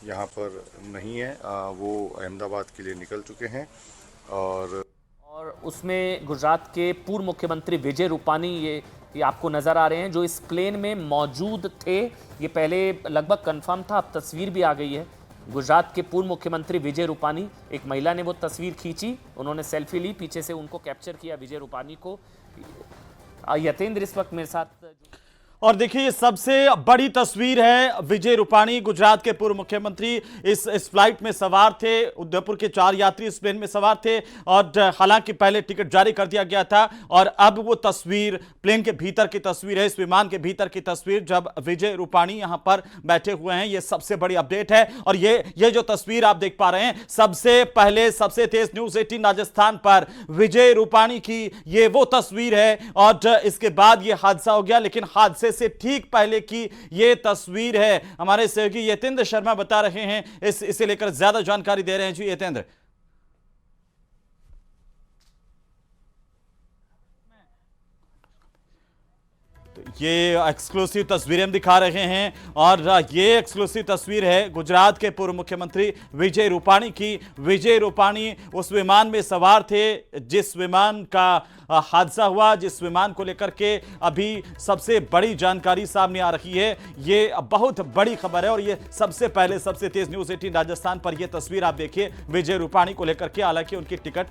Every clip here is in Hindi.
यहाँ पर नहीं है, वो अहमदाबाद के लिए निकल चुके हैं। और उसमें गुजरात के पूर्व मुख्यमंत्री विजय रूपानी ये आपको नजर आ रहे हैं जो इस प्लेन में मौजूद थे। ये पहले लगभग कंफर्म था, अब तस्वीर भी आ गई है। गुजरात के पूर्व मुख्यमंत्री विजय रूपानी, एक महिला ने वो तस्वीर खींची, उन्होंने सेल्फी ली, पीछे से उनको कैप्चर किया विजय रूपानी को। यतेंद्र इस वक्त मेरे साथ। और देखिए ये सबसे बड़ी तस्वीर है, विजय रूपाणी गुजरात के पूर्व मुख्यमंत्री इस फ्लाइट में सवार थे। उदयपुर के 4 यात्री इस प्लेन में सवार थे और हालांकि पहले टिकट जारी कर दिया गया था और अब वो तस्वीर प्लेन के भीतर की तस्वीर है, इस विमान के भीतर की तस्वीर जब विजय रूपाणी यहां पर बैठे हुए हैं। ये सबसे बड़ी अपडेट है और ये जो तस्वीर आप देख पा रहे हैं, सबसे पहले सबसे तेज न्यूज 18 राजस्थान पर विजय रूपाणी की ये वो तस्वीर है। और इसके बाद ये हादसा हो गया, लेकिन हादसे से ठीक पहले की यह तस्वीर है। हमारे सहयोगी यतेंद्र शर्मा बता रहे हैं, इसे लेकर ज्यादा जानकारी दे रहे हैं। जी यतेंद्र। ये एक्सक्लूसिव तस्वीरें हम दिखा रहे हैं और ये एक्सक्लूसिव तस्वीर है गुजरात के पूर्व मुख्यमंत्री विजय रूपाणी की। विजय रूपाणी उस विमान में सवार थे जिस विमान का हादसा हुआ, जिस विमान को लेकर के अभी सबसे बड़ी जानकारी सामने आ रही है। ये बहुत बड़ी खबर है और ये सबसे पहले सबसे तेज न्यूज 18 राजस्थान पर ये तस्वीर आप देखिए विजय रूपाणी को लेकर के। हालांकि उनकी टिकट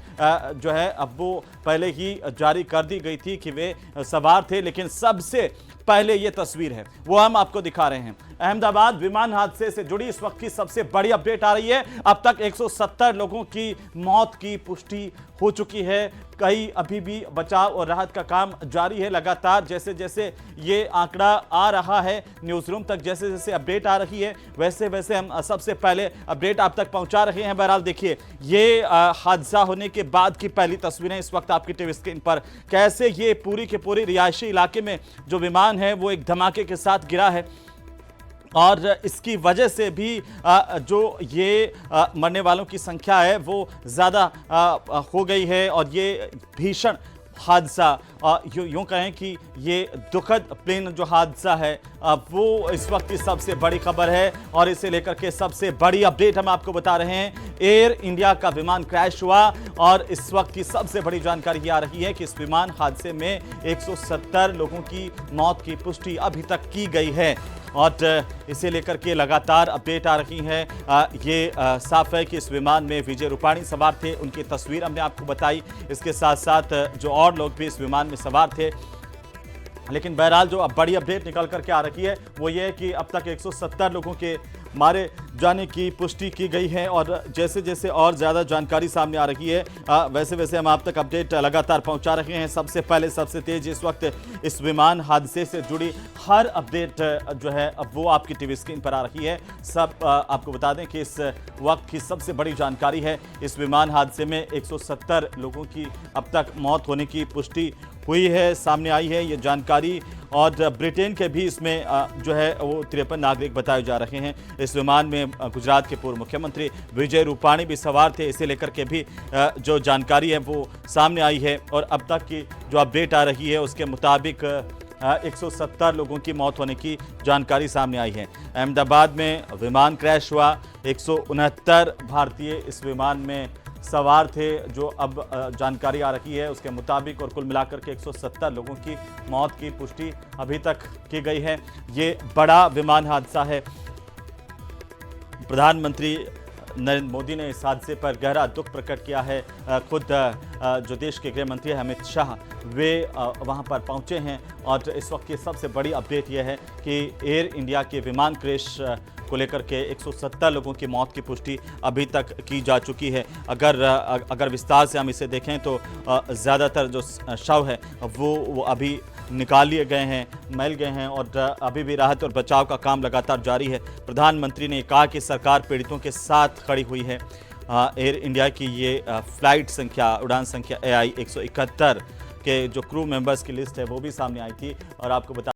जो है अब वो पहले ही जारी कर दी गई थी कि वे सवार थे, लेकिन सबसे पहले ये तस्वीर है वो हम आपको दिखा रहे हैं। अहमदाबाद विमान हादसे से जुड़ी इस वक्त की सबसे बड़ी अपडेट आ रही है। अब तक 170 लोगों की मौत की पुष्टि हो चुकी है। कई अभी भी बचाव और राहत का काम जारी है। लगातार जैसे जैसे ये आंकड़ा आ रहा है न्यूज रूम तक, जैसे जैसे अपडेट आ रही है, वैसे वैसे हम सबसे पहले अपडेट आप तक पहुंचा रहे हैं। बहरहाल देखिए ये हादसा होने के बाद की पहली तस्वीरें इस वक्त आपकी टीवी स्क्रीन पर। कैसे ये पूरी के पूरी रिहायशी इलाके में जो विमान है वो एक धमाके के साथ गिरा है और इसकी वजह से भी जो ये मरने वालों की संख्या है वो ज़्यादा हो गई है। और ये भीषण हादसा यूँ कहें कि ये दुखद प्लेन जो हादसा है वो इस वक्त की सबसे बड़ी खबर है और इसे लेकर के सबसे बड़ी अपडेट हम आपको बता रहे हैं। एयर इंडिया का विमान क्रैश हुआ और इस वक्त की सबसे बड़ी जानकारी ये आ रही है कि इस विमान हादसे में 170 लोगों की मौत की पुष्टि अभी तक की गई है और इसे लेकर के लगातार अपडेट आ रही है। ये साफ है कि इस विमान में विजय रूपाणी सवार थे, उनकी तस्वीर हमने आपको बताई। इसके साथ साथ जो और लोग भी इस विमान में सवार थे, लेकिन बहरहाल जो अब बड़ी अपडेट निकल करके आ रही है वो ये है कि अब तक 170 लोगों के मारे जाने की पुष्टि की गई है और जैसे जैसे और ज़्यादा जानकारी सामने आ रही है वैसे वैसे हम आप तक अपडेट लगातार पहुंचा रहे हैं। सबसे पहले सबसे तेज इस वक्त इस विमान हादसे से जुड़ी हर अपडेट जो है अब वो आपकी टीवी स्क्रीन पर आ रही है। सब आपको बता दें कि इस वक्त की सबसे बड़ी जानकारी है, इस विमान हादसे में 170 लोगों की अब तक मौत होने की पुष्टि हुई है, सामने आई है ये जानकारी। और ब्रिटेन के भी इसमें जो है वो 53 नागरिक बताए जा रहे हैं। इस विमान में गुजरात के पूर्व मुख्यमंत्री विजय रूपाणी भी सवार थे, इसे लेकर के भी जो जानकारी है वो सामने आई है। और अब तक की जो अपडेट आ रही है उसके मुताबिक 170 लोगों की मौत होने की जानकारी सामने आई है। अहमदाबाद में विमान क्रैश हुआ, 169 भारतीय इस विमान में सवार थे जो अब जानकारी आ रही है उसके मुताबिक, और कुल मिलाकर के 170 लोगों की मौत की पुष्टि अभी तक की गई है। ये बड़ा विमान हादसा है। प्रधानमंत्री नरेंद्र मोदी ने इस हादसे पर गहरा दुख प्रकट किया है। खुद जो देश के गृह मंत्री अमित शाह वे वहां पर पहुंचे हैं और इस वक्त की सबसे बड़ी अपडेट यह है कि एयर इंडिया के विमान क्रैश को लेकर के 170 लोगों की मौत की पुष्टि अभी तक की जा चुकी है। अगर विस्तार से हम इसे देखें तो ज़्यादातर जो शव है वो अभी निकाल लिए गए हैं, मिल गए हैं और अभी भी राहत और बचाव का काम लगातार जारी है। प्रधानमंत्री ने कहा कि सरकार पीड़ितों के साथ खड़ी हुई है। एयर इंडिया की ये फ्लाइट संख्या, उड़ान संख्या AI 171 के जो क्रू मेंबर्स की लिस्ट है वो भी सामने आई थी और आपको बता